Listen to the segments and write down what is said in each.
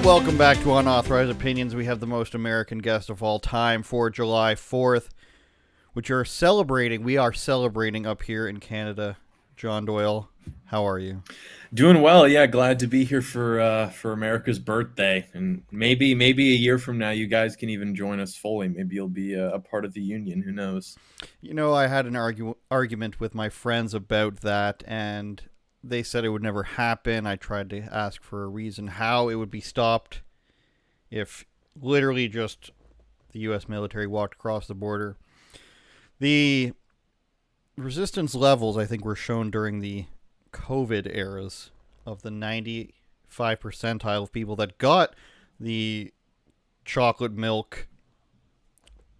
welcome back to Unauthorized Opinions. We have the most American guest of all time for July 4th, which are celebrating. We are celebrating up here in Canada. John Doyle, how are you? Doing well, yeah. Glad to be here for America's birthday, and maybe a year from now, you guys can even join us fully. Maybe you'll be a part of the union. Who knows? You know, I had an argument with my friends about that, and they said it would never happen. I tried to ask for a reason how it would be stopped if literally just the U.S. military walked across the border. The resistance levels, I think, were shown during the COVID eras of the 95 percentile of people that got the chocolate milk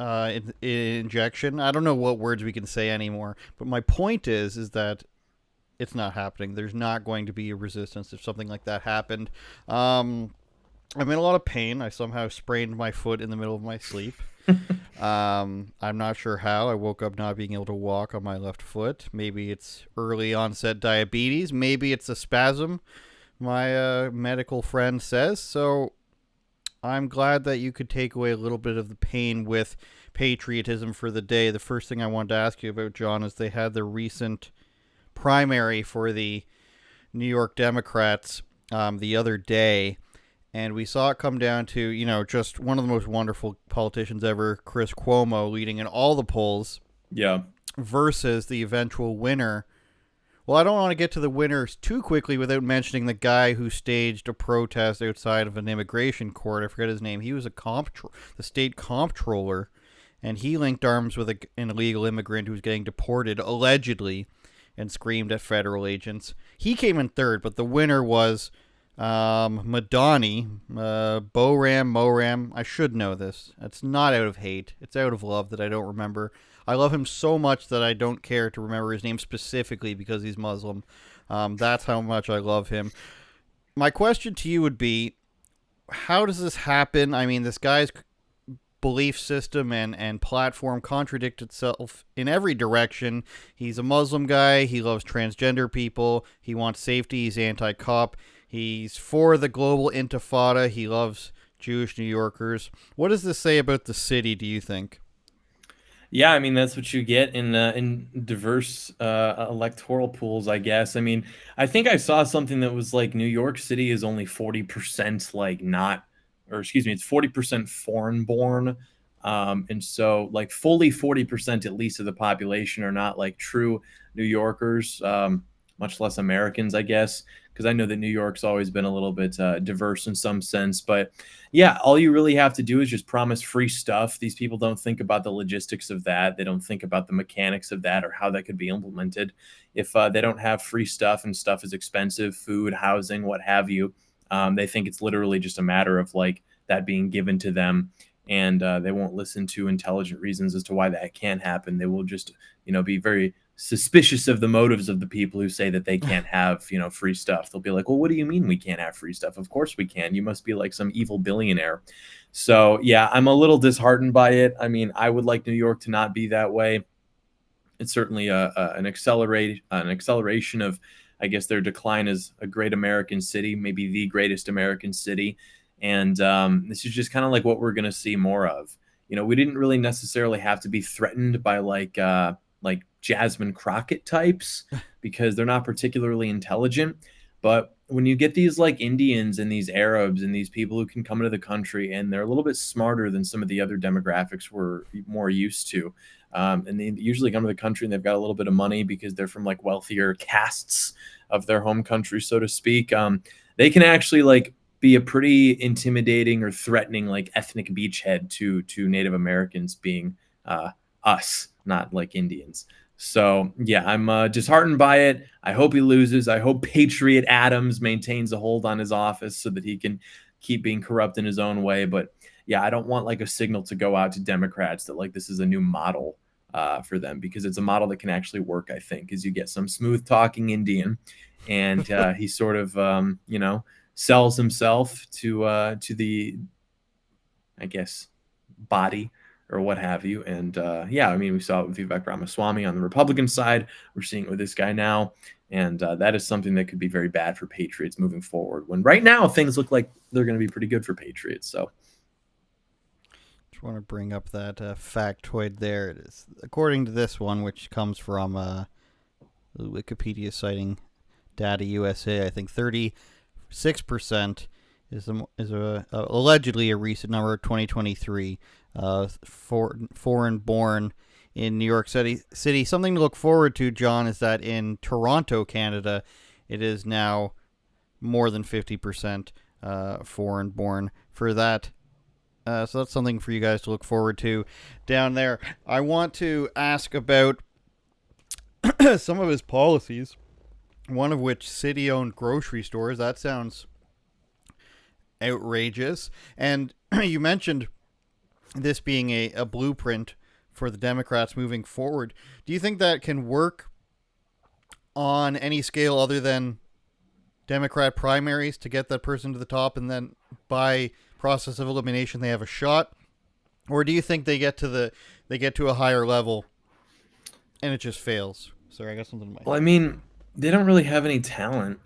injection. I don't know what words we can say anymore, but my point is that it's not happening. There's not going to be a resistance if something like that happened. I'm in a lot of pain. I somehow sprained my foot in the middle of my sleep. I'm not sure how. I woke up not being able to walk on my left foot. Maybe it's early onset diabetes. Maybe it's a spasm, my medical friend says. So I'm glad that you could take away a little bit of the pain with patriotism for the day. The first thing I wanted to ask you about, John, is they had the recent primary for the New York Democrats the other day. And we saw it come down to, just one of the most wonderful politicians ever, Chris Cuomo, leading in all the polls Yeah, versus the eventual winner. Well, I don't want to get to the winners too quickly without mentioning the guy who staged a protest outside of an immigration court. I forget his name. He was the state comptroller, and he linked arms with an illegal immigrant who was getting deported, allegedly, and screamed at federal agents. He came in third, but the winner was Madani, Moram. I should know this. It's not out of hate. It's out of love that I don't remember. I love him so much that I don't care to remember his name specifically because he's Muslim. That's how much I love him. My question to you would be, how does this happen? I mean, this guy's belief system and platform contradict itself in every direction. He's a Muslim guy. He loves transgender people. He wants safety. He's anti-cop. He's for the global intifada. He loves Jewish New Yorkers. What does this say about the city, do you think? yeah. I mean, that's what you get in diverse electoral pools, I guess. I mean, I think I saw something that was like New York City is only 40% like not, or excuse me, it's 40% foreign born. And so like fully 40% at least of the population are not like true New Yorkers, much less Americans, I guess, because I know that New York's always been a little bit diverse in some sense. But yeah, all you really have to do is just promise free stuff. These people don't think about the logistics of that. They don't think about the mechanics of that or how that could be implemented. If they don't have free stuff and stuff is expensive, food, housing, what have you, they think it's literally just a matter of like that being given to them. And they won't listen to intelligent reasons as to why that can't happen. They will just, be very suspicious of the motives of the people who say that they can't have, free stuff. They'll be like, well, what do you mean we can't have free stuff? Of course we can. You must be like some evil billionaire. So yeah, I'm a little disheartened by it. I mean, I would like New York to not be that way. It's certainly an acceleration of, I guess, their decline as a great American city, maybe the greatest American city. And this is just kind of like what we're going to see more of. We didn't really necessarily have to be threatened by like Jasmine Crockett types because they're not particularly intelligent. But when you get these like Indians and these Arabs and these people who can come into the country and they're a little bit smarter than some of the other demographics we're more used to, and they usually come to the country and they've got a little bit of money because they're from like wealthier castes of their home country, so to speak. They can actually like be a pretty intimidating or threatening like ethnic beachhead to Native Americans being us, not like Indians. So yeah, I'm disheartened by it. I hope he loses. I hope Patriot Adams maintains a hold on his office so that he can keep being corrupt in his own way. But yeah, I don't want like a signal to go out to Democrats that like this is a new model for them, because it's a model that can actually work. I think is you get some smooth talking Indian, and he sort of sells himself to the, I guess, body or what have you. And yeah, I mean, we saw it with Vivek Ramaswamy on the Republican side. We're seeing it with this guy now. And that is something that could be very bad for Patriots moving forward. When right now things look like they're going to be pretty good for Patriots. So Just want to bring up that factoid there. It is according to this one, which comes from Wikipedia citing Data USA. I think 36% is allegedly a recent number, 2023, foreign born in New York City. Something to look forward to, John, is that in Toronto, Canada, it is now more than 50% foreign born. For that, so that's something for you guys to look forward to down there. I want to ask about some of his policies, one of which city-owned grocery stores. That sounds outrageous. And you mentioned this being a blueprint for the Democrats moving forward. Do you think that can work on any scale other than Democrat primaries to get that person to the top, and then by process of elimination they have a shot? Or do you think they get to a higher level and it just fails? Sorry, I got something in my well, I head. mean, they don't really have any talent.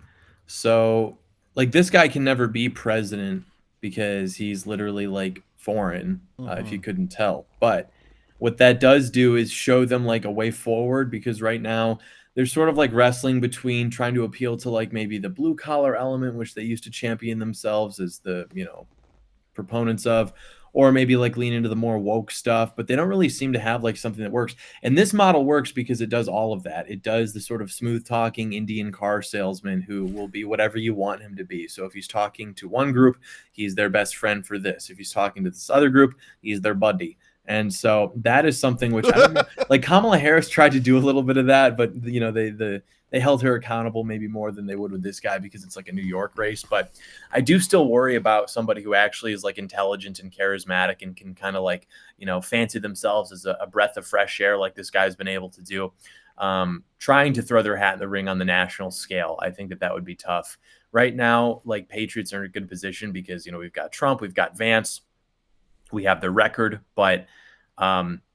So, like, this guy can never be president because he's literally like foreign, if Mm-hmm. you couldn't tell. But what that does do is show them like a way forward because right now they're sort of like wrestling between trying to appeal to like maybe the blue collar element, which they used to champion themselves as the, proponents of, or maybe like lean into the more woke stuff, but they don't really seem to have like something that works. And this model works because it does all of that. It does the sort of smooth talking Indian car salesman who will be whatever you want him to be. So if he's talking to one group, he's their best friend for this. If he's talking to this other group, he's their buddy. And so that is something which I don't know. Like Kamala Harris tried to do a little bit of that, but they held her accountable maybe more than they would with this guy because it's like a New York race. But I do still worry about somebody who actually is like intelligent and charismatic and can kind of like, fancy themselves as a breath of fresh air like this guy's been able to do. Trying to throw their hat in the ring on the national scale. I think that would be tough. Right now, like Patriots are in a good position because, we've got Trump, we've got Vance, we have the record, but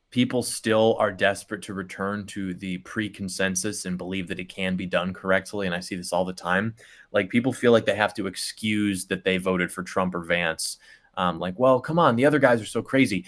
people still are desperate to return to the pre-consensus and believe that it can be done correctly. And I see this all the time. Like people feel like they have to excuse that they voted for Trump or Vance. Like, well, come on, the other guys are so crazy.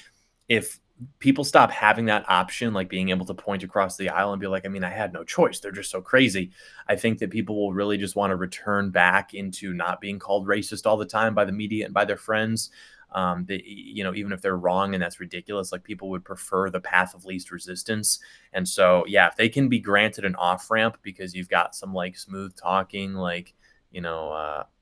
If people stop having that option, like being able to point across the aisle and be like, I mean, I had no choice. They're just so crazy. I think that people will really just want to return back into not being called racist all the time by the media and by their friends. Even if they're wrong and that's ridiculous, like people would prefer the path of least resistance. And so, yeah, if they can be granted an off ramp because you've got some like smooth talking, like,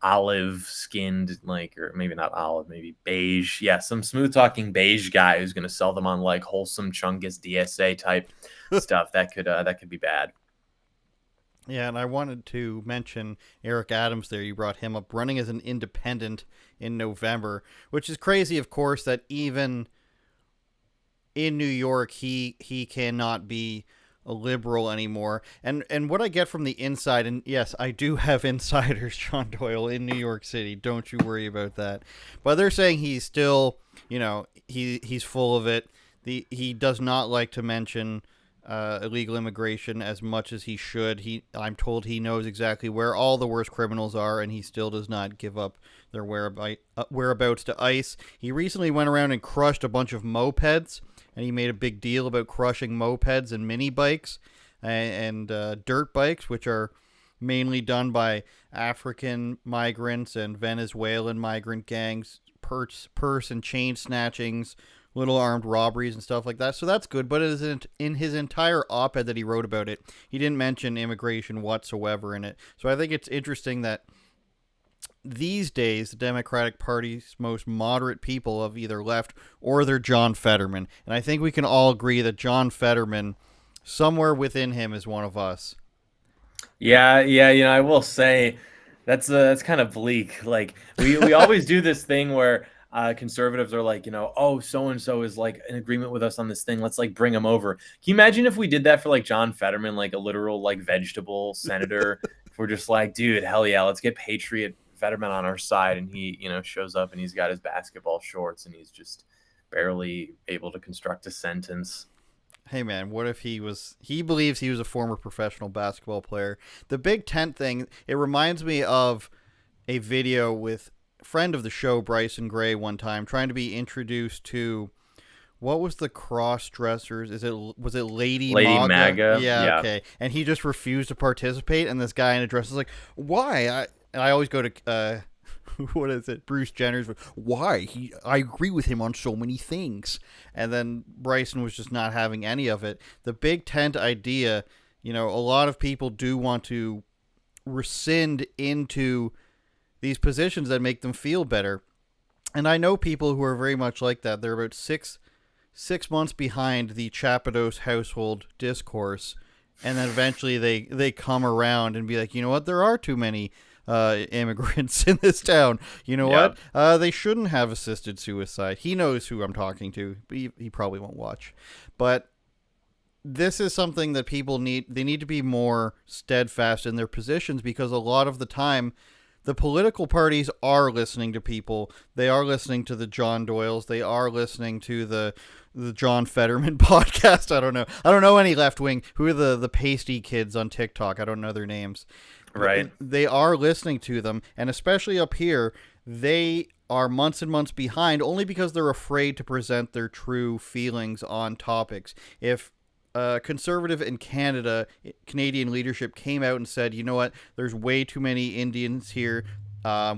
olive skinned, like, or maybe not olive, maybe beige. Yeah, some smooth talking beige guy who's going to sell them on like wholesome Chungus DSA type stuff. That could be bad. Yeah, and I wanted to mention Eric Adams there. You brought him up running as an independent in November, which is crazy, of course, that even in New York he cannot be a liberal anymore. And what I get from the inside, and yes, I do have insiders, John Doyle, in New York City. Don't you worry about that. But they're saying he's still, he's full of it. He does not like to mention illegal immigration as much as he should. I'm told he knows exactly where all the worst criminals are, and he still does not give up their whereabouts to ICE. He recently went around and crushed a bunch of mopeds, and he made a big deal about crushing mopeds and mini bikes and dirt bikes, which are mainly done by African migrants and Venezuelan migrant gangs, purse and chain snatchings, little armed robberies and stuff like that. So that's good. But it isn't in his entire op-ed that he wrote about it. He didn't mention immigration whatsoever in it. So I think it's interesting that these days the Democratic Party's most moderate people have either left or they're John Fetterman. And I think we can all agree that John Fetterman, somewhere within him, is one of us. Yeah, yeah, I will say that's kind of bleak. Like we always do this thing where conservatives are like, oh, so and so is like in agreement with us on this thing. Let's like bring him over. Can you imagine if we did that for like John Fetterman, like a literal like vegetable senator? If we're just like, dude, hell yeah, let's get Patriot Fetterman on our side, and he, shows up and he's got his basketball shorts and he's just barely able to construct a sentence. Hey man, what if he believes he was a former professional basketball player? The big tent thing, it reminds me of a video with a friend of the show, Bryson Gray, one time trying to be introduced to what was the cross dressers? Was it Lady Lady Maga? Maga, Yeah, yeah. okay. And he just refused to participate. And this guy in a dress is like, "Why?" I always go to what is it? Bruce Jenner's. Why? I agree with him on so many things. And then Bryson was just not having any of it. The big tent idea. A lot of people do want to rescind into these positions that make them feel better. And I know people who are very much like that. They're about 6 months behind the Chapados household discourse, and then eventually they come around and be like, you know what, there are too many immigrants in this town. You know Yeah. what? They shouldn't have assisted suicide. He knows who I'm talking to, but he probably won't watch. But this is something that people need. They need to be more steadfast in their positions, because a lot of the time the political parties are listening to people. They are listening to the John Doyles. They are listening to the John Fetterman podcast. I don't know. I don't know any left wing. Who are the pasty kids on TikTok? I don't know their names. Right. They are listening to them, and especially up here, they are months and months behind only because they're afraid to present their true feelings on topics. If conservative in Canadian leadership came out and said, you know what, there's way too many Indians here.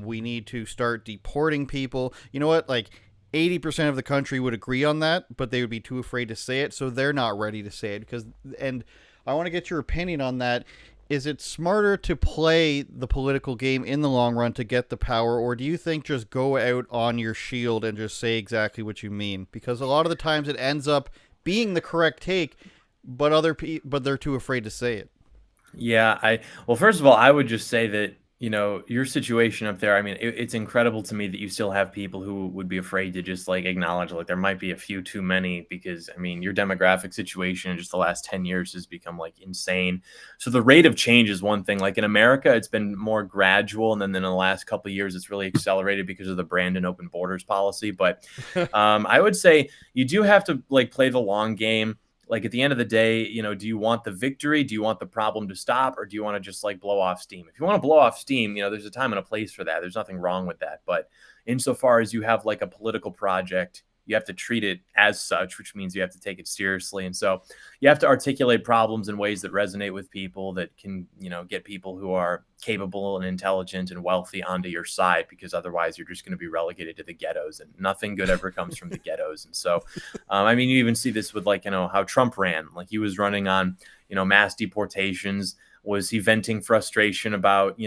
We need to start deporting people. You know what, like 80% of the country would agree on that, but they would be too afraid to say it, so they're not ready to say it. And I want to get your opinion on that. Is it smarter to play the political game in the long run to get the power, or do you think just go out on your shield and just say exactly what you mean? Because a lot of the times it ends up being the correct take, but they're too afraid to say it. Yeah, well, first of all, I would just say that, your situation up there, I mean, it's incredible to me that you still have people who would be afraid to just like acknowledge like there might be a few too many, because I mean, your demographic situation in just the last 10 years has become like insane. So the rate of change is one thing. Like in America, it's been more gradual, and then in the last couple of years, it's really accelerated because of the Brandon open borders policy. But I would say you do have to like play the long game. Like at the end of the day, do you want the victory? Do you want the problem to stop? Or do you want to just like blow off steam? If you want to blow off steam, there's a time and a place for that. There's nothing wrong with that. But insofar as you have like a political project, you have to treat it as such, which means you have to take it seriously. And so you have to articulate problems in ways that resonate with people, that can, get people who are capable and intelligent and wealthy onto your side, because otherwise you're just going to be relegated to the ghettos, and nothing good ever comes from the ghettos. And so, I mean, you even see this with like, how Trump ran. Like he was running on, mass deportations. Was he venting frustration about, I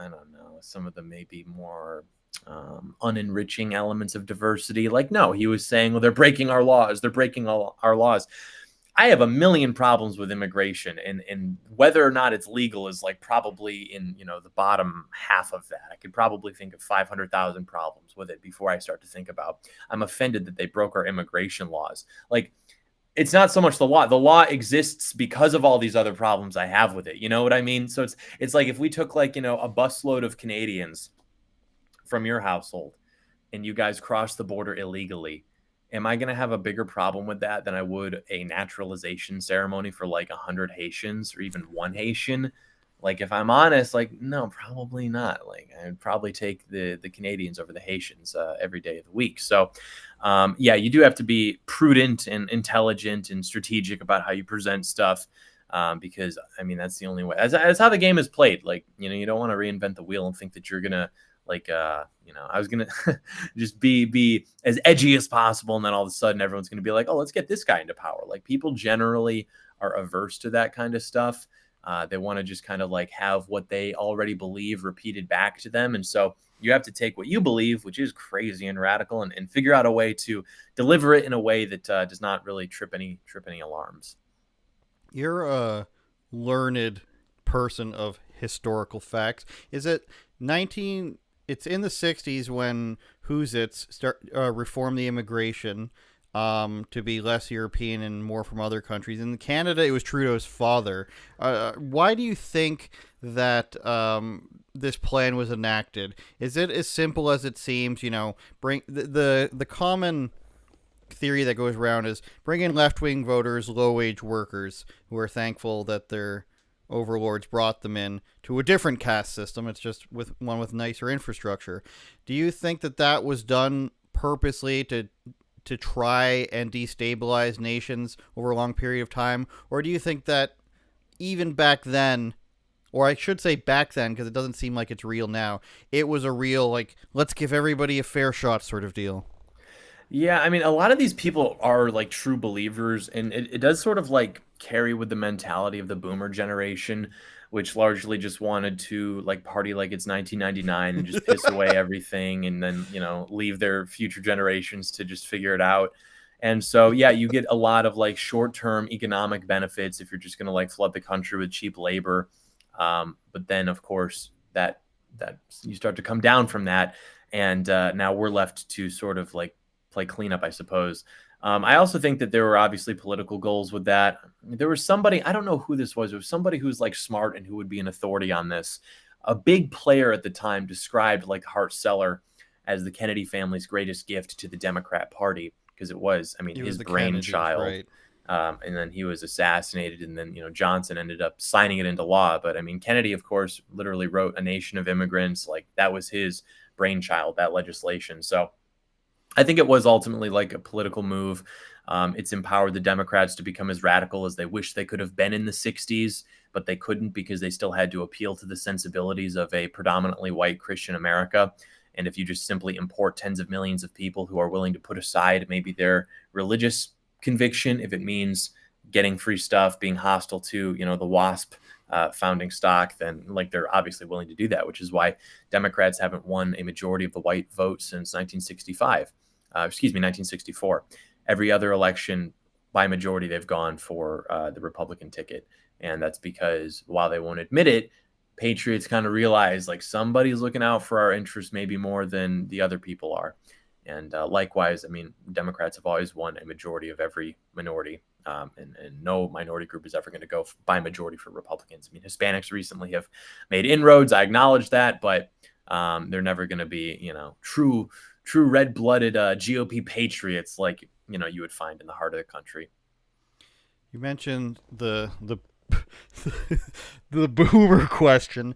don't know, some of the maybe more unenriching elements of diversity? Like, no, he was saying, well, they're breaking our laws. They're breaking all our laws. I have a million problems with immigration, and whether or not it's legal is like probably in, the bottom half of that. I could probably think of 500,000 problems with it before I start to think about, I'm offended that they broke our immigration laws. Like, it's not so much the law. The law exists because of all these other problems I have with it. You know what I mean? So it's like if we took like, a busload of Canadians from your household and you guys cross the border illegally, am I going to have a bigger problem with that than I would a naturalization ceremony for like 100 Haitians or even one Haitian? Like, if I'm honest, like, no, probably not. Like, I'd probably take the Canadians over the Haitians every day of the week. So, yeah, you do have to be prudent and intelligent and strategic about how you present stuff. Because I mean, that's the only way. That's how the game is played. Like, you don't want to reinvent the wheel and think that you're gonna like, I was gonna just be as edgy as possible, and then all of a sudden everyone's gonna be like, oh, let's get this guy into power. Like, people generally are averse to that kind of stuff. They want to just kind of like have what they already believe repeated back to them, and so you have to take what you believe, which is crazy and radical, and figure out a way to deliver it in a way that does not really trip any alarms. You're a learned person of historical facts. Is it 19? It's in the 60s when Who's-Its reformed the immigration to be less European and more from other countries. In Canada, it was Trudeau's father. Why do you think that this plan was enacted? Is it as simple as it seems? Bring the common theory that goes around is bring in left wing voters, low wage workers who are thankful that their overlords brought them in to a different caste system. It's just with one with nicer infrastructure. Do you think that that was done purposely to try and destabilize nations over a long period of time, or do you think that even back then, or I should say back then because it doesn't seem like it's real now, it was a real like let's give everybody a fair shot sort of deal? Yeah, I mean, a lot of these people are like true believers, and it does sort of like carry with the mentality of the boomer generation, which largely just wanted to like party like it's 1999 and just piss away everything and then, leave their future generations to just figure it out. And so, yeah, you get a lot of like short term economic benefits if you're just going to like flood the country with cheap labor. But then, of course, that you start to come down from that. And now we're left to sort of like play cleanup, I suppose. I also think that there were obviously political goals with that. There was somebody, I don't know who this was, it was somebody who's like smart and who would be an authority on this. A big player at the time described like Hart Celler as the Kennedy family's greatest gift to the Democrat Party because it was, I mean, It was his the Kennedys, brainchild. right? And then he was assassinated, and then Johnson ended up signing it into law. But I mean, Kennedy, of course, literally wrote A Nation of Immigrants. Like that was his brainchild, that legislation. So I think it was ultimately like a political move. It's empowered the Democrats to become as radical as they wish they could have been in the 60s, but they couldn't because they still had to appeal to the sensibilities of a predominantly white Christian America. And if you just simply import tens of millions of people who are willing to put aside maybe their religious conviction, if it means getting free stuff, being hostile to, the WASP founding stock, then like they're obviously willing to do that, which is why Democrats haven't won a majority of the white vote since 1965. 1964. Every other election by majority, they've gone for the Republican ticket. And that's because while they won't admit it, patriots kind of realize like somebody's looking out for our interests maybe more than the other people are. And likewise, I mean, Democrats have always won a majority of every minority. And no minority group is ever going to go by majority for Republicans. I mean, Hispanics recently have made inroads. I acknowledge that, but they're never going to be, true red-blooded GOP patriots like you would find in the heart of the country. You mentioned the the boomer question.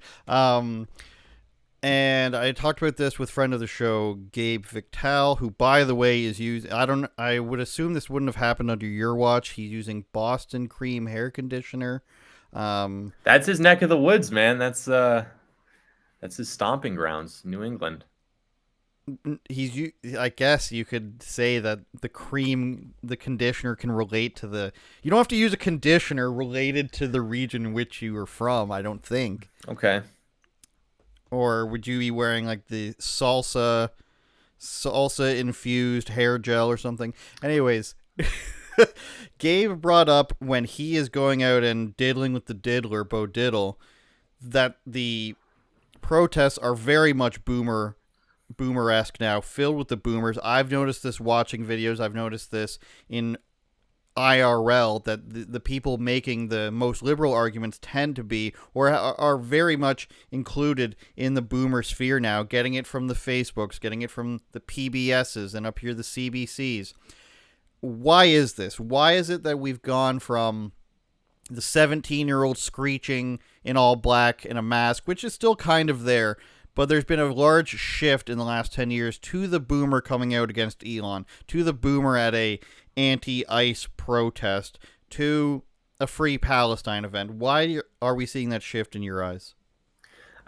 And I talked about this with friend of the show, Gabe Victal, who, by the way, is using. I would assume this wouldn't have happened under your watch. He's using Boston Cream hair conditioner. That's his neck of the woods, man. That's his stomping grounds, New England. I guess you could say that the conditioner can relate to the. You don't have to use a conditioner related to the region in which you are from. I don't think. Okay. Or would you be wearing like the salsa infused hair gel or something? Anyways, Gabe brought up when he is going out and diddling with the diddler, Bo Diddle, that the protests are very much boomer-esque now, filled with the boomers. I've noticed this watching videos. I've noticed this in IRL, that the people making the most liberal arguments tend to be or are very much included in the boomer sphere now, getting it from the Facebooks, getting it from the PBSs, and up here the CBCs. Why is this? Why is it that we've gone from the 17-year-old screeching in all black in a mask, which is still kind of there, but there's been a large shift in the last 10 years to the boomer coming out against Elon, to the boomer at a anti-ICE protest, to a Free Palestine event? Why are we seeing that shift in your eyes?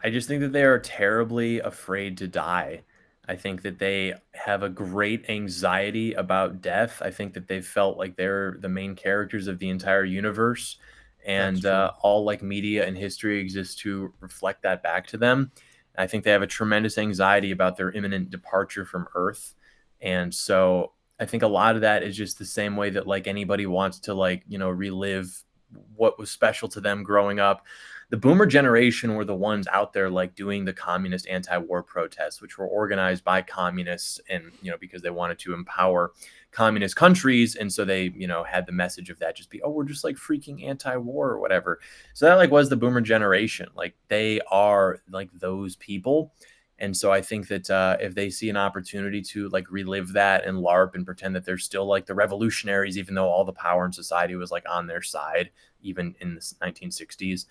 I just think that they are terribly afraid to die. I think that they have a great anxiety about death. I think that they've felt like they're the main characters of the entire universe, That's and true. all like media and history exists to reflect that back to them. I think they have a tremendous anxiety about their imminent departure from Earth, and so I think a lot of that is just the same way that like anybody wants to like relive what was special to them growing up. The boomer generation were the ones out there like doing the communist anti-war protests, which were organized by communists, and because they wanted to empower communist countries, and so they had the message of that just be, oh, we're just like freaking anti-war or whatever. So that like was the boomer generation. Like they are like those people. And so I think that if they see an opportunity to like relive that and LARP and pretend that they're still like the revolutionaries, even though all the power in society was like on their side, even in the 1960s,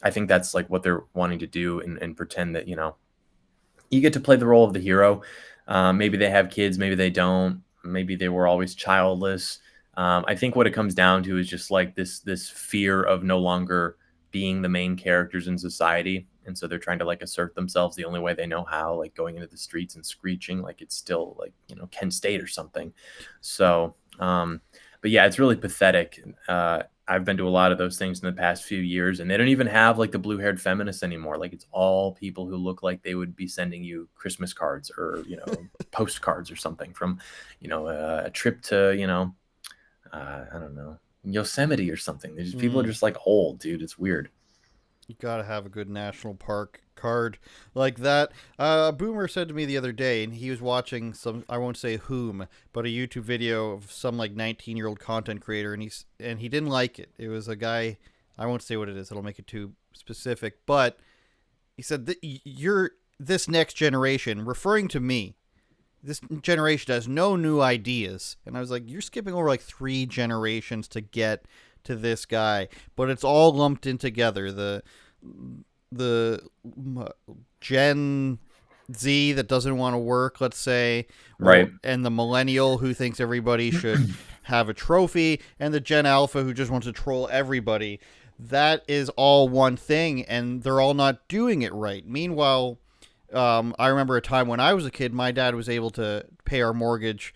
I think that's like what they're wanting to do, and pretend that, you get to play the role of the hero. Maybe they have kids, maybe they don't. Maybe they were always childless. I think what it comes down to is just like this fear of no longer being the main characters in society, and so they're trying to like assert themselves the only way they know how, like going into the streets and screeching like it's still like Kent State or something. So, but yeah, it's really pathetic. I've been to a lot of those things in the past few years, and they don't even have like the blue-haired feminists anymore. Like it's all people who look like they would be sending you Christmas cards or postcards or something from a trip to I don't know, Yosemite or something. People are just like old, dude. It's weird. You gotta have a good national park card like that. A boomer said to me the other day, and he was watching some, I won't say whom, but a YouTube video of some like 19-year-old content creator, and he didn't like it. It was a guy, I won't say what it is, it'll make it too specific, but he said that you're this next generation, referring to me. This generation has no new ideas. And I was like, you're skipping over like 3 generations to get to this guy, but it's all lumped in together. The Gen Z that doesn't want to work, let's say, Right. and the millennial who thinks everybody should have a trophy, and the Gen Alpha who just wants to troll everybody. That is all one thing, and they're all not doing it right. Meanwhile, I remember a time when I was a kid, my dad was able to pay our mortgage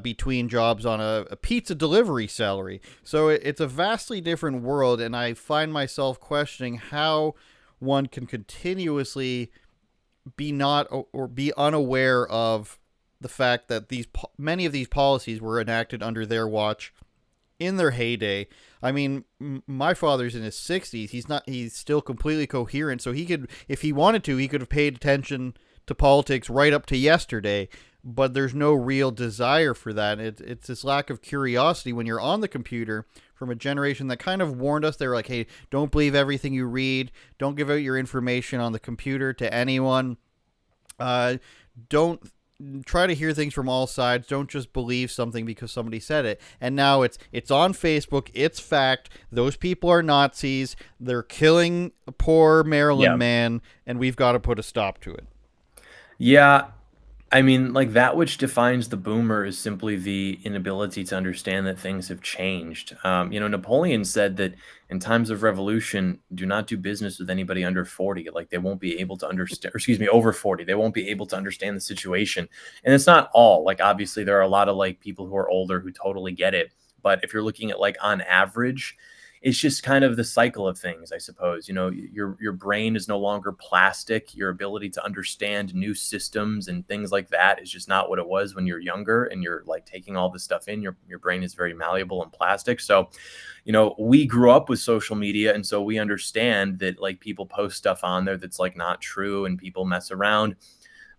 between jobs on a pizza delivery salary. So it's a vastly different world, and I find myself questioning how one can continuously be not or be unaware of the fact that many of these policies were enacted under their watch in their heyday. I mean, my father's in his 60s. He's still completely coherent, so he could, if he wanted to, he could have paid attention to politics right up to yesterday, but there's no real desire for that. It's this lack of curiosity when you're on the computer from a generation that kind of warned us. They were like, hey, don't believe everything you read. Don't give out your information on the computer to anyone. Don't try to hear things from all sides. Don't just believe something because somebody said it. And now it's on Facebook. It's fact. Those people are Nazis. They're killing a poor Maryland man, and we've got to put a stop to it. Yeah, I mean, like that which defines the boomer is simply the inability to understand that things have changed. Napoleon said that in times of revolution, do not do business with anybody under 40. Like they won't be able to understand, or excuse me, over 40. They won't be able to understand the situation. And it's not all. Like obviously, there are a lot of like people who are older who totally get it. But if you're looking at like on average, it's just kind of the cycle of things, I suppose. Your brain is no longer plastic. Your ability to understand new systems and things like that is just not what it was when you're younger and you're like taking all this stuff in. Your brain is very malleable and plastic. So, we grew up with social media, and so we understand that like people post stuff on there that's like not true and people mess around.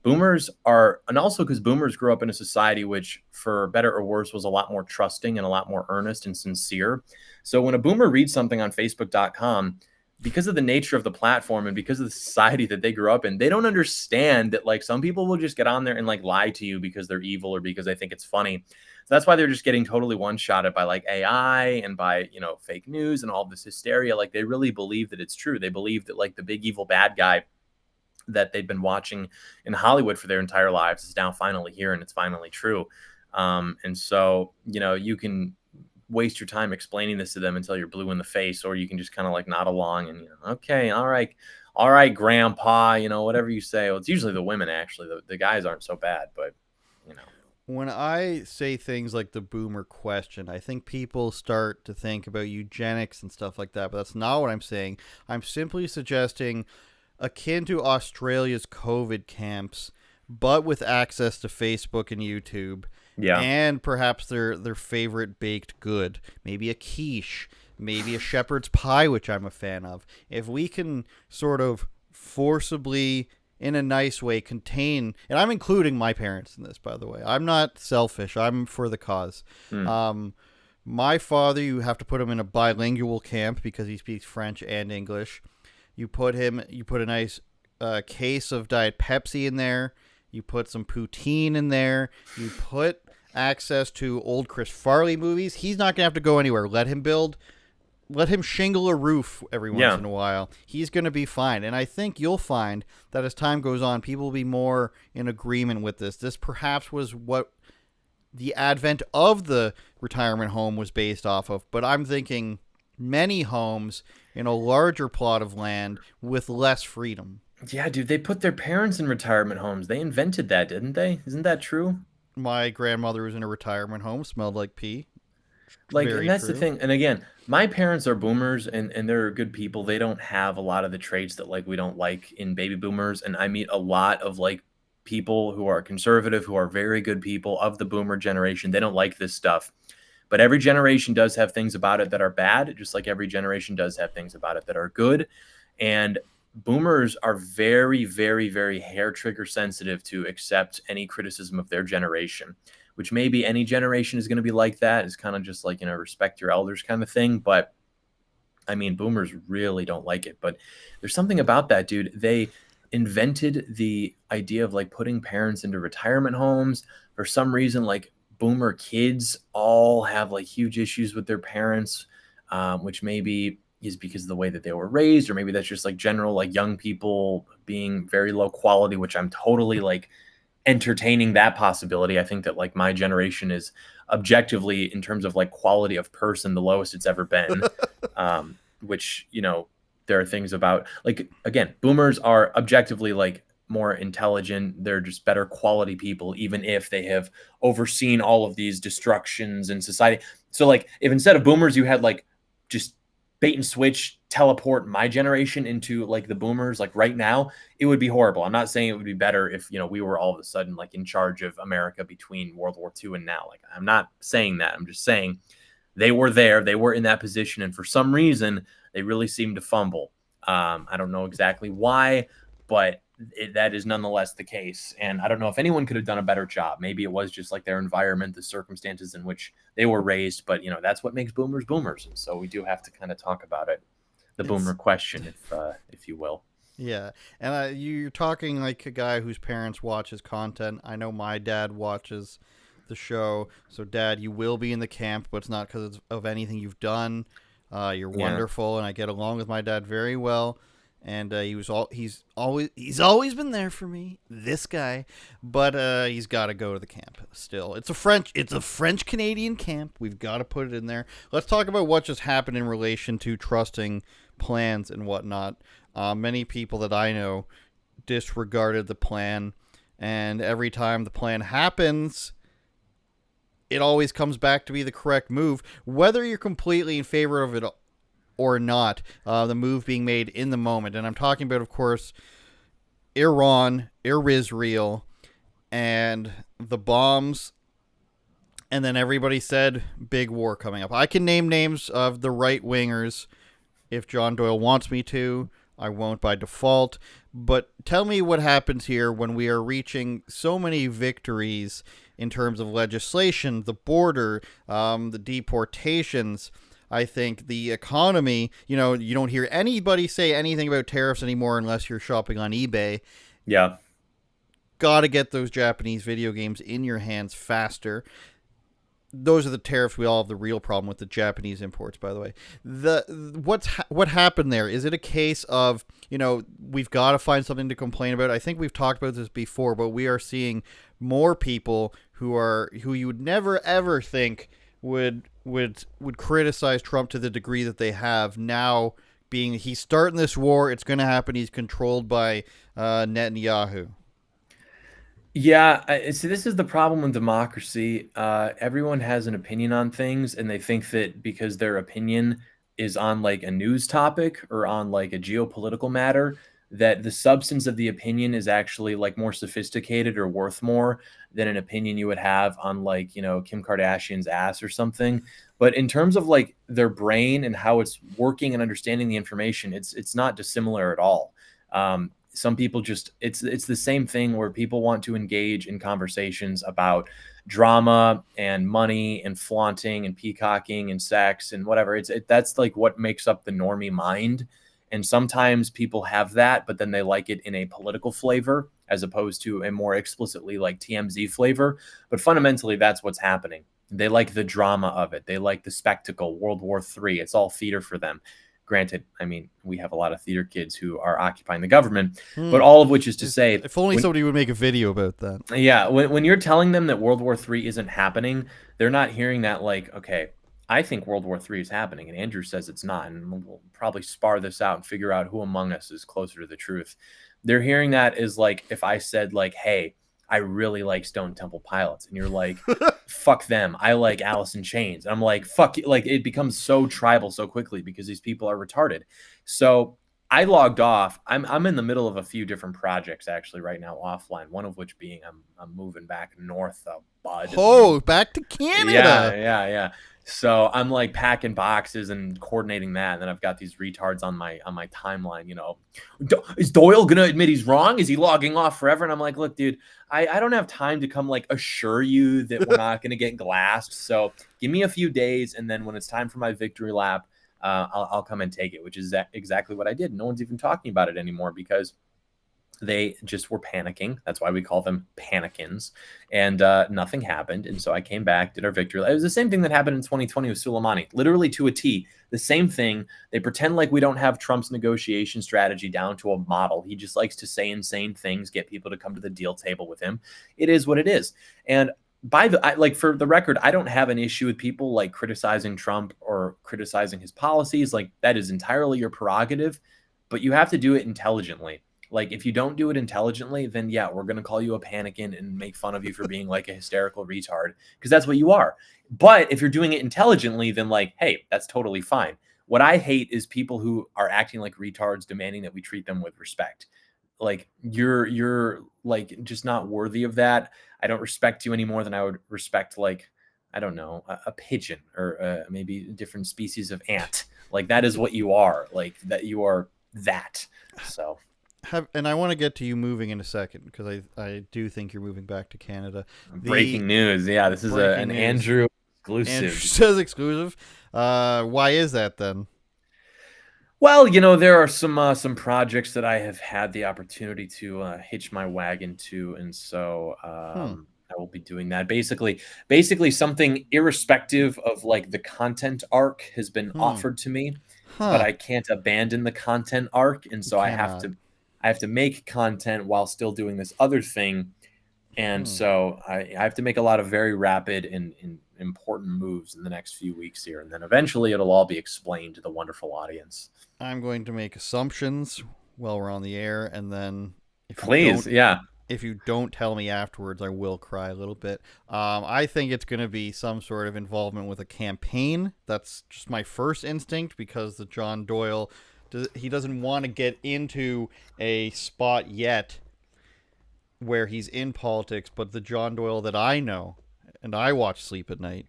Boomers are, and also because boomers grew up in a society which, for better or worse, was a lot more trusting and a lot more earnest and sincere. So when a boomer reads something on Facebook.com, because of the nature of the platform and because of the society that they grew up in, they don't understand that like some people will just get on there and like lie to you because they're evil or because they think it's funny. So that's why they're just getting totally one-shotted by like AI and by, fake news and all this hysteria. Like they really believe that it's true. They believe that like the big evil bad guy that they've been watching in Hollywood for their entire lives is now finally here and it's finally true. And so, you can waste your time explaining this to them until you're blue in the face, or you can just kind of like nod along and, okay, all right, grandpa, whatever you say. Well, it's usually the women, actually. The guys aren't so bad, but, When I say things like the boomer question, I think people start to think about eugenics and stuff like that, but that's not what I'm saying. I'm simply suggesting akin to Australia's COVID camps, but with access to Facebook and YouTube, and perhaps their favorite baked good, maybe a quiche, maybe a shepherd's pie, which I'm a fan of. If we can sort of forcibly, in a nice way, contain, and I'm including my parents in this, by the way. I'm not selfish. I'm for the cause. My father, you have to put him in a bilingual camp because he speaks French and English. You put a nice a case of Diet Pepsi in there. You put some poutine in there. You put access to old Chris Farley movies. He's not going to have to go anywhere. Let him shingle a roof every once Yeah. in a while. He's going to be fine. And I think you'll find that as time goes on, people will be more in agreement with this. This perhaps was what the advent of the retirement home was based off of. But I'm thinking many homes in a larger plot of land with less freedom. Yeah, dude, they put their parents in retirement homes. They invented that, didn't they? Isn't that true? My grandmother was in a retirement home, smelled like pee. Like, and Very that's the true. thing. And again, my parents are boomers and they're good people. They don't have a lot of the traits that like we don't like in baby boomers. And I meet a lot of like people who are conservative, who are very good people of the boomer generation. They don't like this stuff. But every generation does have things about it that are bad, just like every generation does have things about it that are good. And boomers are very, very, very hair trigger sensitive to accept any criticism of their generation, which maybe any generation is going to be like that. It's kind of just like, respect your elders kind of thing. But I mean, boomers really don't like it. But there's something about that, dude. They invented the idea of like putting parents into retirement homes. For some reason, like boomer kids all have like huge issues with their parents, which maybe is because of the way that they were raised, or maybe that's just like general like young people being very low quality, which I'm totally like entertaining that possibility. I think that like my generation is objectively, in terms of like quality of person, the lowest it's ever been. Which, there are things about like, again, boomers are objectively like more intelligent. They're just better quality people, even if they have overseen all of these destructions in society. So like if instead of boomers, you had like just bait and switch teleport my generation into like the boomers, like right now, it would be horrible. I'm not saying it would be better if, we were all of a sudden like in charge of America between World War II and now. Like, I'm not saying that. I'm just saying they were there, they were in that position, and for some reason, they really seemed to fumble. I don't know exactly why, but that is nonetheless the case. And I don't know if anyone could have done a better job. Maybe it was just like their environment, the circumstances in which they were raised. But that's what makes boomers boomers. And so we do have to kind of talk about it, the boomer It's question, if you will. Yeah, and you're talking like a guy whose parents watch his content. I know my dad watches the show, so Dad, you will be in the camp, but it's not because of anything you've done. You're Yeah. wonderful, and I get along with my dad very well. And he's always been there for me. This guy, but he's got to go to the camp. Still, it's a French Canadian camp. We've got to put it in there. Let's talk about what just happened in relation to trusting plans and whatnot. Many people that I know disregarded the plan, and every time the plan happens, it always comes back to be the correct move, whether you're completely in favor of it or not. The move being made in the moment, and I'm talking about, of course, Iran, Israel, and the bombs. And then everybody said big war coming up. I can name names of the right wingers if John Doyle wants me to. I won't by default. But tell me what happens here when we are reaching so many victories in terms of legislation, the border, the deportations. I think the economy, you don't hear anybody say anything about tariffs anymore unless you're shopping on eBay. Yeah. Got to get those Japanese video games in your hands faster. Those are the tariffs. We all have the real problem with the Japanese imports, by the way. What happened there? Is it a case of, we've got to find something to complain about? I think we've talked about this before, but we are seeing more people who you would never ever think would criticize Trump to the degree that they have now. Being he's starting this war, it's going to happen. He's controlled by Netanyahu. Yeah, see, this is the problem with democracy. Everyone has an opinion on things, and they think that because their opinion is on like a news topic or on like a geopolitical matter, that the substance of the opinion is actually like more sophisticated or worth more than an opinion you would have on like, Kim Kardashian's ass or something. But in terms of like their brain and how it's working and understanding the information, it's not dissimilar at all. Some people just it's the same thing where people want to engage in conversations about drama and money and flaunting and peacocking and sex and whatever. That's like what makes up the normie mind. And sometimes people have that, but then they like it in a political flavor as opposed to a more explicitly like TMZ flavor. But fundamentally, that's what's happening. They like the drama of it. They like the spectacle, World War III. It's all theater for them. Granted, I mean, we have a lot of theater kids who are occupying the government, but all of which is to say, If only somebody would make a video about that. yeah, when you're telling them that World War III isn't happening, they're not hearing that like, okay, I think World War III is happening, and Andrew says it's not, and we'll probably spar this out and figure out who among us is closer to the truth. They're hearing that as like if I said like, hey, I really like Stone Temple Pilots, and you're like, fuck them, I like Alice in Chains. I'm like, fuck, like it becomes so tribal so quickly because these people are retarded. So I logged off. I'm in the middle of a few different projects actually right now offline. One of which being I'm moving back north, bud. Oh, back to Canada. Yeah. So I'm like packing boxes and coordinating that, and then I've got these retards on my timeline. You know, is Doyle gonna admit he's wrong? Is he logging off forever? And I'm like, look, dude, I don't have time to come like assure you that we're not gonna get glassed. So give me a few days, and then when it's time for my victory lap, I'll come and take it, which is exactly what I did. No one's even talking about it anymore because they just were panicking. That's why we call them panicins. And nothing happened. And so I came back, did our victory. It was the same thing that happened in 2020 with Soleimani, literally to a T. The same thing. They pretend like we don't have Trump's negotiation strategy down to a model. He just likes to say insane things, get people to come to the deal table with him. It is what it is. And for the record, I don't have an issue with people like criticizing Trump or criticizing his policies. Like that is entirely your prerogative, but you have to do it intelligently. Like if you don't do it intelligently, then yeah, we're going to call you a panicking and make fun of you for being like a hysterical retard because that's what you are. But if you're doing it intelligently, then like, hey, that's totally fine. What I hate is people who are acting like retards, demanding that we treat them with respect. Like you're like just not worthy of that. I don't respect you any more than I would respect like I don't know a pigeon or maybe a different species of ant. Like that is what you are. Like that you are that. So. And I want to get to you moving in a second because I do think you're moving back to Canada. Breaking news. Yeah, this is an news. Andrew exclusive. Andrew says exclusive. Why is that then? Well, you know, there are some projects that I have had the opportunity to hitch my wagon to, and so I will be doing that. Basically something irrespective of like the content arc has been offered to me, but I can't abandon the content arc, and so I have to make content while still doing this other thing. And so I have to make a lot of very rapid and important moves in the next few weeks here. And then eventually it'll all be explained to the wonderful audience. I'm going to make assumptions while we're on the air. And then if you don't tell me afterwards, I will cry a little bit. I think it's going to be some sort of involvement with a campaign. That's just my first instinct because the John Doyle... he doesn't want to get into a spot yet where he's in politics, but the John Doyle that I know and I watch Sleep at Night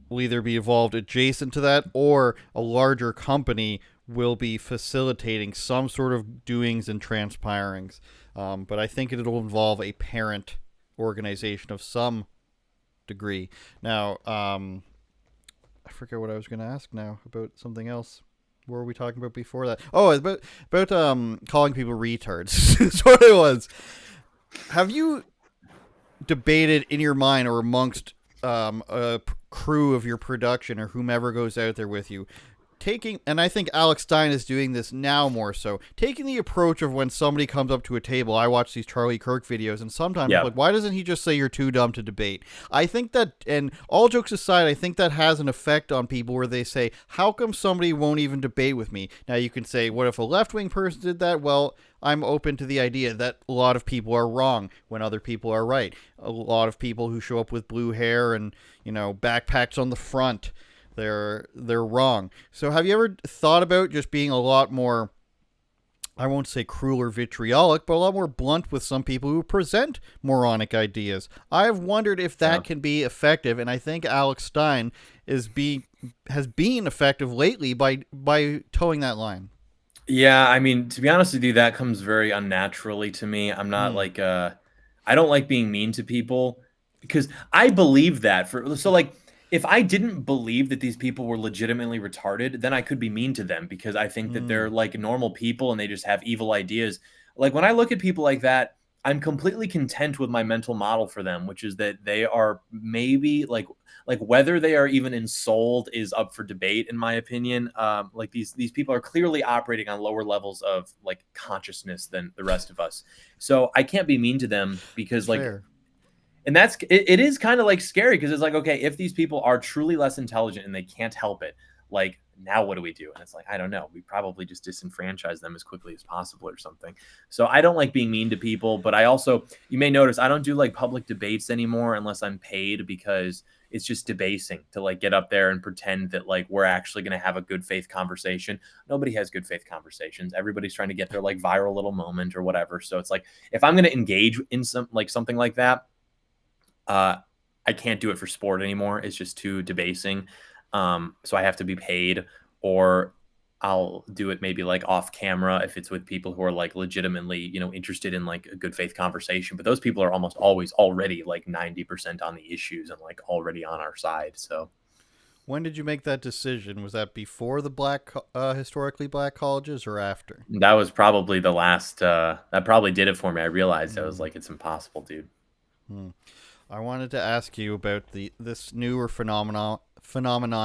will either be involved adjacent to that or a larger company will be facilitating some sort of doings and transpirings. But I think it'll involve a parent organization of some degree. Now, I forget what I was going to ask now about something else. What were we talking about before that? Oh, about calling people retards. That's what it was. Have you debated in your mind or amongst a crew of your production or whomever goes out there with you, and I think Alex Stein is doing this now more so, taking the approach of when somebody comes up to a table. I watch these Charlie Kirk videos, and sometimes I'm like, why doesn't he just say you're too dumb to debate? I think that, and all jokes aside, I think that has an effect on people where they say, how come somebody won't even debate with me? Now you can say, what if a left-wing person did that? Well, I'm open to the idea that a lot of people are wrong when other people are right. A lot of people who show up with blue hair and, backpacks on the front, they're wrong. So have you ever thought about just being a lot more, I won't say cruel or vitriolic, but a lot more blunt with some people who present moronic ideas? I've wondered if that can be effective, and I think Alex Stein has been effective lately by towing that line. Yeah, I mean, to be honest with you, that comes very unnaturally to me. I'm not I don't like being mean to people because I believe that if I didn't believe that these people were legitimately retarded, then I could be mean to them because I think that they're Mm, like normal people and they just have evil ideas. Like when I look at people like that, I'm completely content with my mental model for them, which is that they are maybe like whether they are even ensouled is up for debate in my opinion. Like these people are clearly operating on lower levels of like consciousness than the rest of us. So I can't be mean to them it's because like fair. and it is kind of like scary because it's like, okay, if these people are truly less intelligent and they can't help it, like now what do we do? And it's like, I don't know, we probably just disenfranchise them as quickly as possible or something. So I don't like being mean to people, but I also, you may notice I don't do like public debates anymore unless I'm paid, because it's just debasing to like get up there and pretend that like we're actually going to have a good faith conversation. Nobody has good faith conversations. Everybody's trying to get their like viral little moment or whatever. So it's like, if I'm going to engage in something like that, uh, I can't do it for sport anymore. It's just too debasing. So I have to be paid, or I'll do it maybe like off camera if it's with people who are like legitimately, interested in like a good faith conversation. But those people are almost always already like 90% on the issues and like already on our side. So When did you make that decision? Was that before the historically black colleges or after? that was probably the last, that probably did it for me. I realized I was Mm, like, it's impossible, dude. hmm. I wanted to ask you about this newer phenomenon,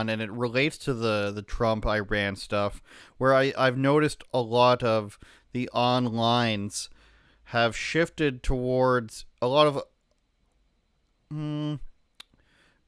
and it relates to the Trump Iran stuff, where I've noticed a lot of the onlines have shifted towards mm,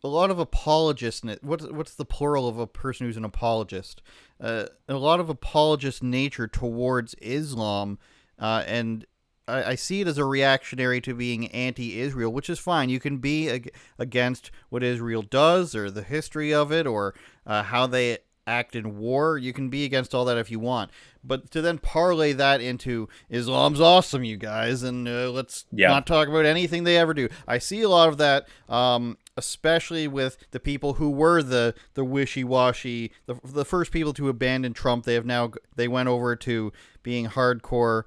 a lot of apologists. What's the plural of a person who's an apologist? A lot of apologist nature towards Islam, and I see it as a reactionary to being anti-Israel, which is fine. You can be against what Israel does or the history of it or how they act in war. You can be against all that if you want, but to then parlay that into Islam's awesome, you guys, and let's Yeah. not talk about anything they ever do. I see a lot of that, especially with the people who were the wishy-washy, the first people to abandon Trump. They went over to being hardcore,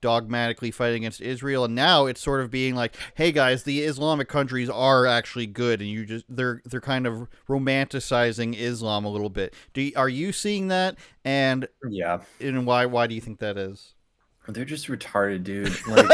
dogmatically fighting against Israel, and now it's sort of being like, hey guys, the Islamic countries are actually good, and they're kind of romanticizing Islam a little bit. Are you seeing that, and Yeah. why do you think that is? They're just retarded, dude. Like,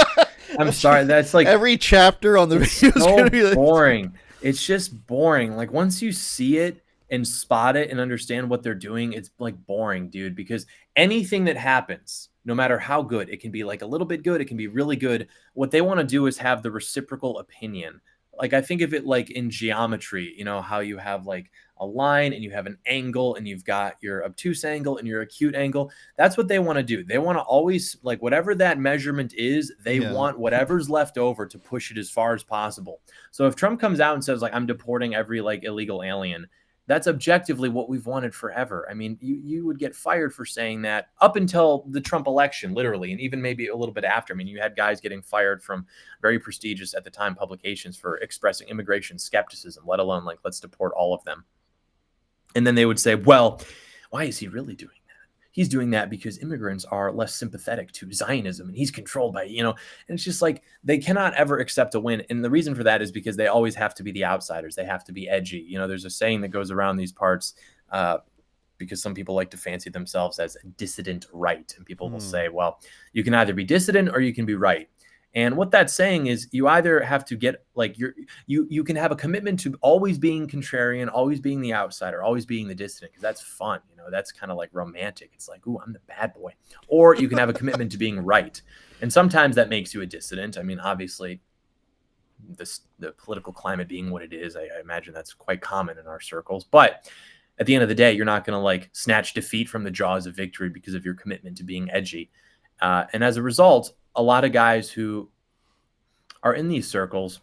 I'm sorry. That's like, Every chapter on the it's video is going to so be like, boring. It's just boring. Like once you see it and spot it and understand what they're doing, it's like boring, dude, because anything that happens, no matter how good, it can be like a little bit good, it can be really good. What they want to do is have the reciprocal opinion. Like I think of it like in geometry, how you have like a line and you have an angle and you've got your obtuse angle and your acute angle. That's what they want to do. They want to always, like, whatever that measurement is, they yeah, want whatever's left over to push it as far as possible. So if Trump comes out and says, like, I'm deporting every like illegal alien, that's objectively what we've wanted forever. I mean, you would get fired for saying that up until the Trump election, literally, and even maybe a little bit after. I mean, you had guys getting fired from very prestigious at the time publications for expressing immigration skepticism, let alone like, let's deport all of them. And then they would say, well, why is he really doing that? He's doing that because immigrants are less sympathetic to Zionism and he's controlled by, and it's just like they cannot ever accept a win. And the reason for that is because they always have to be the outsiders. They have to be edgy. There's a saying that goes around these parts, because some people like to fancy themselves as dissident right. And people will hmm, say, well, you can either be dissident or you can be right. And what that's saying is you either have to get like you can have a commitment to always being contrarian, always being the outsider, always being the dissident, because that's fun. That's kind of like romantic. It's like, ooh, I'm the bad boy. Or you can have a commitment to being right. And sometimes that makes you a dissident. I mean, obviously, the political climate being what it is, I imagine that's quite common in our circles. But at the end of the day, you're not going to like snatch defeat from the jaws of victory because of your commitment to being edgy. And as a result, a lot of guys who are in these circles,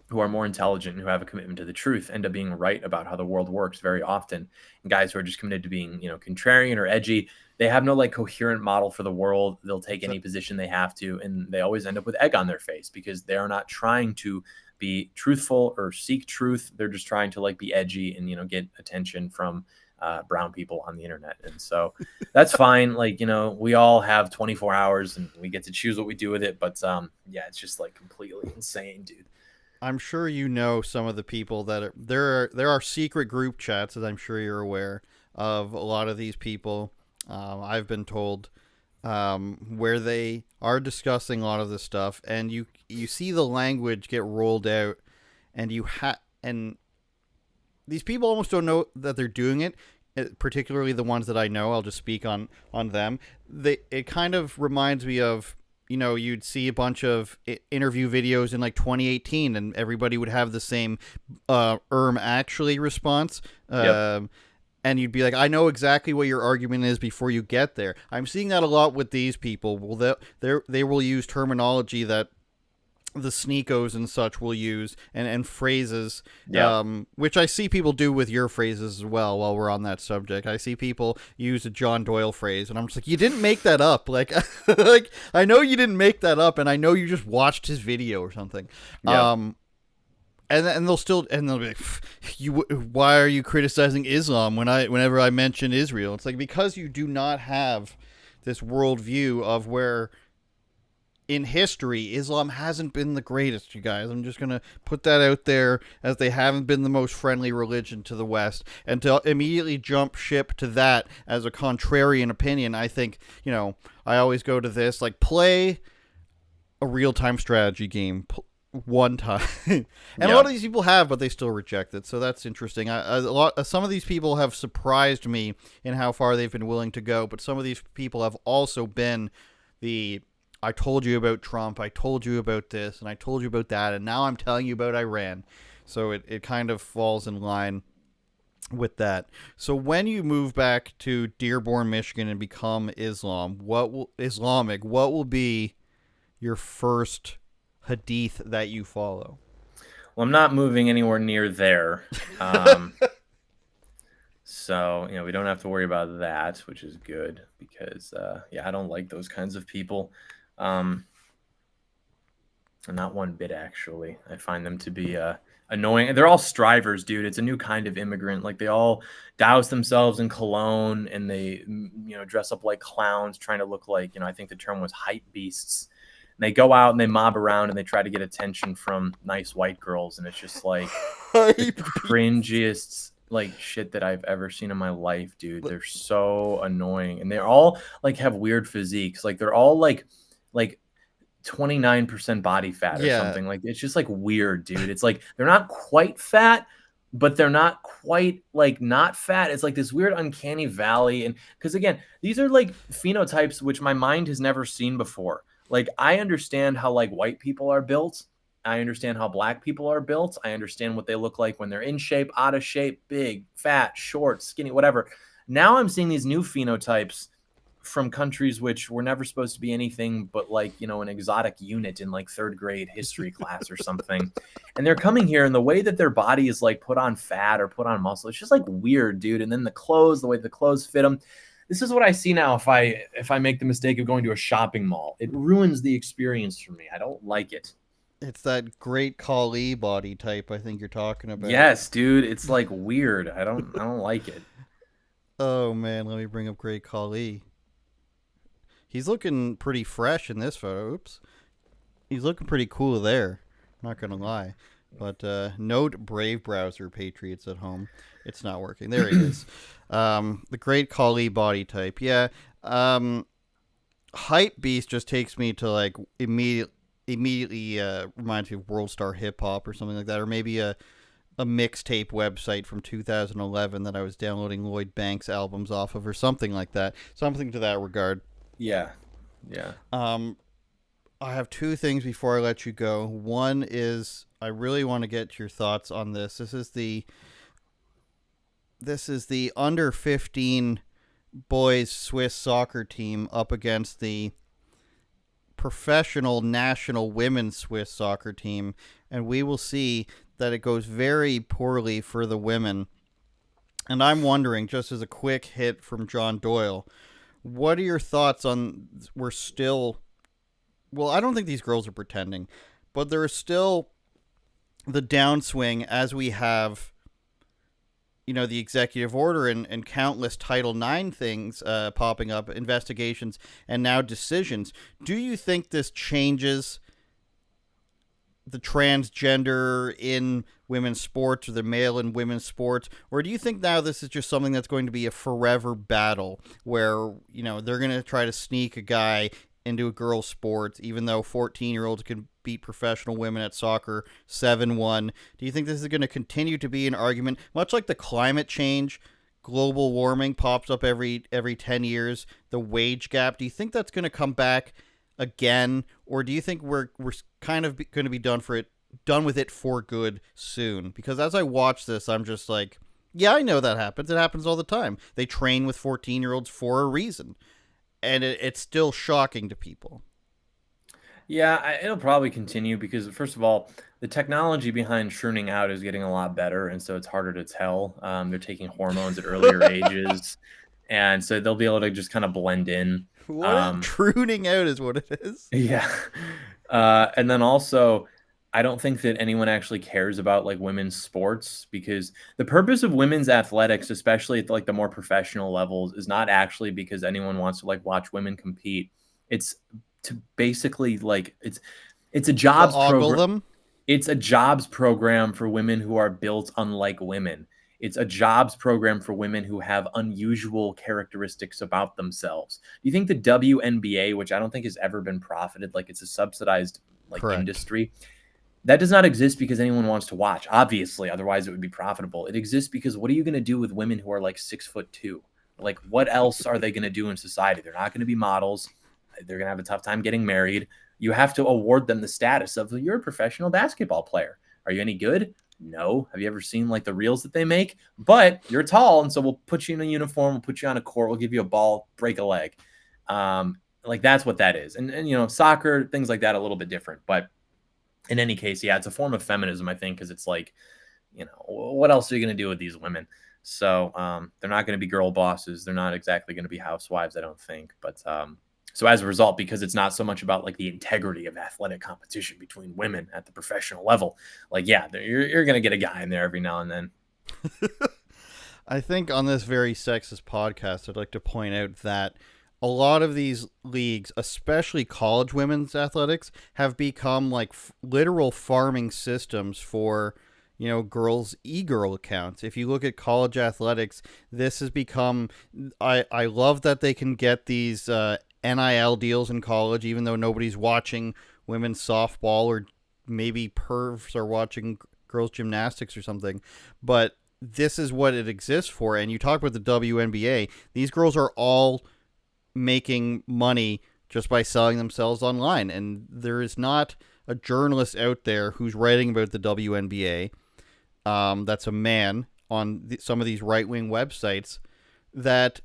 who are more intelligent and who have a commitment to the truth, end up being right about how the world works very often. And guys who are just committed to being, contrarian or edgy, they have no like coherent model for the world. They'll take so, any position they have to, and they always end up with egg on their face because they are not trying to be truthful or seek truth. They're just trying to like be edgy and get attention from brown people on the internet. And so that's fine. Like, we all have 24 hours and we get to choose what we do with it. But yeah, it's just like completely insane, dude. I'm sure you know some of the people that are there. There are secret group chats, as I'm sure you're aware of. A lot of these people, I've been told, where they are discussing a lot of this stuff, and you see the language get rolled out, and and these people almost don't know that they're doing it. Particularly the ones that I know, I'll just speak on them. It kind of reminds me of, you'd see a bunch of interview videos in like 2018, and everybody would have the same actually response. Yep. And you'd be like, I know exactly what your argument is before you get there. I'm seeing that a lot with these people. Well, they will use terminology that the sneakos and such will use, and phrases, Yeah. which I see people do with your phrases as well. While we're on that subject, I see people use a John Doyle phrase, and I'm just like, you didn't make that up. Like, like, I know you didn't make that up, and I know you just watched his video or something. Yeah. And they'll be like, why are you criticizing Islam whenever I mention Israel? It's like, because you do not have this worldview of where in history Islam hasn't been the greatest, you guys. I'm just gonna put that out there, as they haven't been the most friendly religion to the West, and to immediately jump ship to that as a contrarian opinion. I think, I always go to this, like, play a real-time strategy game one time. And a lot of these people have, but they still reject it. So that's interesting. Some of these people have surprised me in how far they've been willing to go, but some of these people have also been I told you about Trump, I told you about this, and I told you about that, and now I'm telling you about Iran. So it kind of falls in line with that. So when you move back to Dearborn, Michigan, and become Islamic, what will be your first hadith that you follow? Well, I'm not moving anywhere near there. So, we don't have to worry about that, which is good because, I don't like those kinds of people. Not one bit, actually. I find them to be annoying. They're all strivers, dude. It's a new kind of immigrant. Like, they all douse themselves in cologne, and they, dress up like clowns, trying to look like, I think the term was hype beasts. And they go out and they mob around and they try to get attention from nice white girls, and it's just like the cringiest like shit that I've ever seen in my life, dude. They're so annoying, and they're all like have weird physiques. Like, they're all like 29% body fat or something. Like, it's just like weird, dude. It's like they're not quite fat, but they're not quite like not fat. It's like this weird uncanny valley. And because, again, these are like phenotypes which my mind has never seen before. Like, I understand how like white people are built. I understand how black people are built. I understand what they look like when they're in shape, out of shape, big, fat, short, skinny, whatever. Now I'm seeing these new phenotypes from countries which were never supposed to be anything but like, an exotic unit in like third grade history class or something. And they're coming here, and the way that their body is like put on fat or put on muscle, it's just like weird, dude. And then the clothes, the way the clothes fit them. This is what I see now if I make the mistake of going to a shopping mall. It ruins the experience for me. I don't like it. It's that great Kali body type I think you're talking about. Yes, dude. It's like weird. I don't like it. Oh man, let me bring up Great Kali. He's looking pretty fresh in this photo. Oops. He's looking pretty cool there. Not gonna lie. But note Brave browser Patriots at home. It's not working. There he is. The Great Kali body type. Yeah. Hype Beast just takes me to like immediately reminds me of World Star Hip Hop or something like that, or maybe a mixtape website from 2011 that I was downloading Lloyd Banks albums off of, or something like that. Something to that regard. Yeah. I have two things before I let you go. One is I really want to get your thoughts on this. This is the under 15 boys Swiss soccer team up against the professional national women's Swiss soccer team, and we will see that it goes very poorly for the women. And I'm wondering, just as a quick hit from John Doyle, what are your thoughts on I don't think these girls are pretending, but there is still the downswing as we have, the executive order and countless Title IX things popping up, investigations, and now decisions. Do you think this changes the transgender in women's sports or the male in women's sports, or do you think now this is just something that's going to be a forever battle where they're going to try to sneak a guy into a girl's sports even though 14-year-olds can beat professional women at soccer 7-1? Do you think this is going to continue to be an argument, much like the climate change? Global warming pops up every 10 years, the wage gap. Do you think that's going to come back again, or do you think we're kind of going to be done with it for good soon? Because as I watch this, I'm just like, yeah, I know that happens. It happens all the time. They train with 14-year-olds for a reason, and it's still shocking to people. Yeah, it'll probably continue because, first of all, the technology behind churning out is getting a lot better, and so it's harder to tell. They're taking hormones at earlier ages, and so they'll be able to just kind of blend in. What is Um, pruning out is what it is. yeah, and then also, I don't think that anyone actually cares about like women's sports because the purpose of women's athletics, especially at like the more professional levels, is not actually because anyone wants to like watch women compete. It's to basically like it's a To jobs ogle program. them. It's a jobs program for women who are built unlike women. It's a jobs program for women who have unusual characteristics about themselves. You think the WNBA, which I don't think has ever been profited, like it's a subsidized like Correct. industry, that does not exist because anyone wants to watch. Obviously, otherwise it would be profitable. It exists because what are you going to do with women who are like 6'2"? Like, what else are they going to do in society? They're not going to be models. They're going to have a tough time getting married. You have to award them the status of you're a professional basketball player. Are you any good? No. Have you ever seen like the reels that they make? But you're tall, and so we'll put you in a uniform. We'll put you on a court. We'll give you a ball, break a leg. Like that's what that is. And soccer, things like that, a little bit different. But in any case, yeah, it's a form of feminism, I think, because it's like, what else are you going to do with these women? So they're not going to be girl bosses. They're not exactly going to be housewives, I don't think. But so as a result, because it's not so much about like the integrity of athletic competition between women at the professional level, like, yeah, you're going to get a guy in there every now and then. I think on this very sexist podcast, I'd like to point out that a lot of these leagues, especially college women's athletics, have become like literal farming systems for, girls' e-girl accounts. If you look at college athletics, this has become. I love that they can get these NIL deals in college, even though nobody's watching women's softball, or maybe pervs are watching girls' gymnastics or something. But this is what it exists for. And you talk about the WNBA. These girls are all making money just by selling themselves online. And there is not a journalist out there who's writing about the WNBA that's a man on some of these right-wing websites that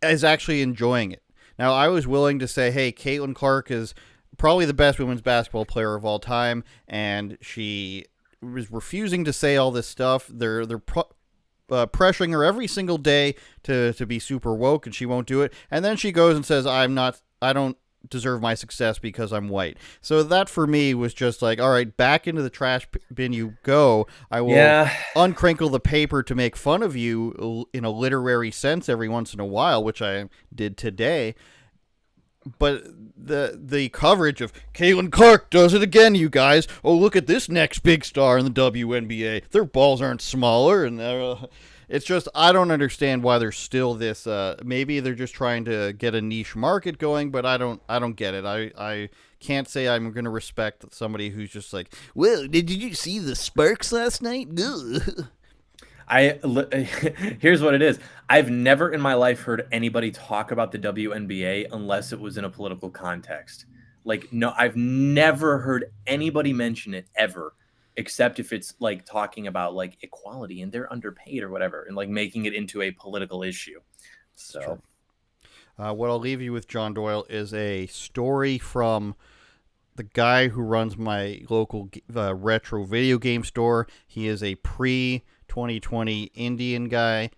is actually enjoying it. Now, I was willing to say, hey, Caitlin Clark is probably the best women's basketball player of all time, and she was refusing to say all this stuff. They're pressuring her every single day to be super woke, and she won't do it. And then she goes and says, I don't deserve my success because I'm white. So that for me was just like, all right, back into the trash bin you go. I will uncrinkle the paper to make fun of you in a literary sense every once in a while, which I did today. But the coverage of Caitlin Clark does it again, you guys. Oh, look at this next big star in the WNBA. Their balls aren't smaller, and it's just, I don't understand why there's still this. Maybe they're just trying to get a niche market going, but I don't get it. I can't say I'm going to respect somebody who's just like, well, did you see the Sparks last night? Here's what it is. I've never in my life heard anybody talk about the WNBA unless it was in a political context. Like, no, I've never heard anybody mention it ever, except if it's like talking about like equality and they're underpaid or whatever, and like making it into a political issue. So, what I'll leave you with, John Doyle, is a story from the guy who runs my local retro video game store. He is a pre-2020 Indian guy.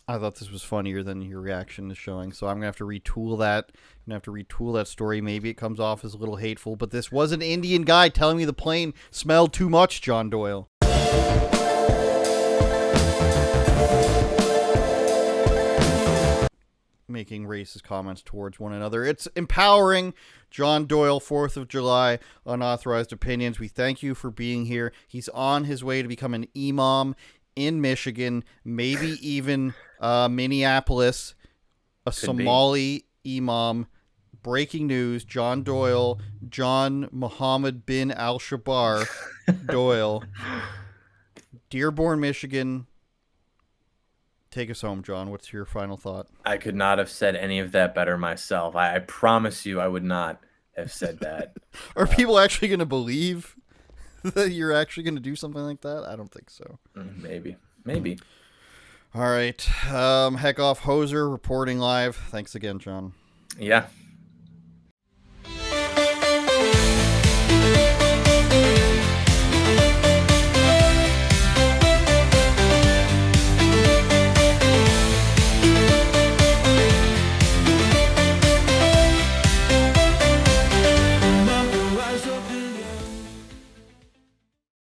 I thought this was funnier than your reaction is showing, so I'm gonna have to retool that. I'm gonna have to retool that story. Maybe it comes off as a little hateful, but this was an Indian guy telling me the plane smelled too much, John Doyle. Making racist comments towards one another. It's empowering. John Doyle, 4th of July, Unauthorized Opinions. We thank you for being here. He's on his way to become an imam in Michigan, maybe even Minneapolis, a Could be. Somali imam. Breaking news, John Doyle, John Muhammad bin al-Shabar Doyle, Dearborn, Michigan. Take us home, John. What's your final thought? I could not have said any of that better myself. I promise you I would not have said that. Are people actually going to believe that you're actually going to do something like that? I don't think so. Maybe. All right. Heck off, Hoser, reporting live. Thanks again, John. Yeah.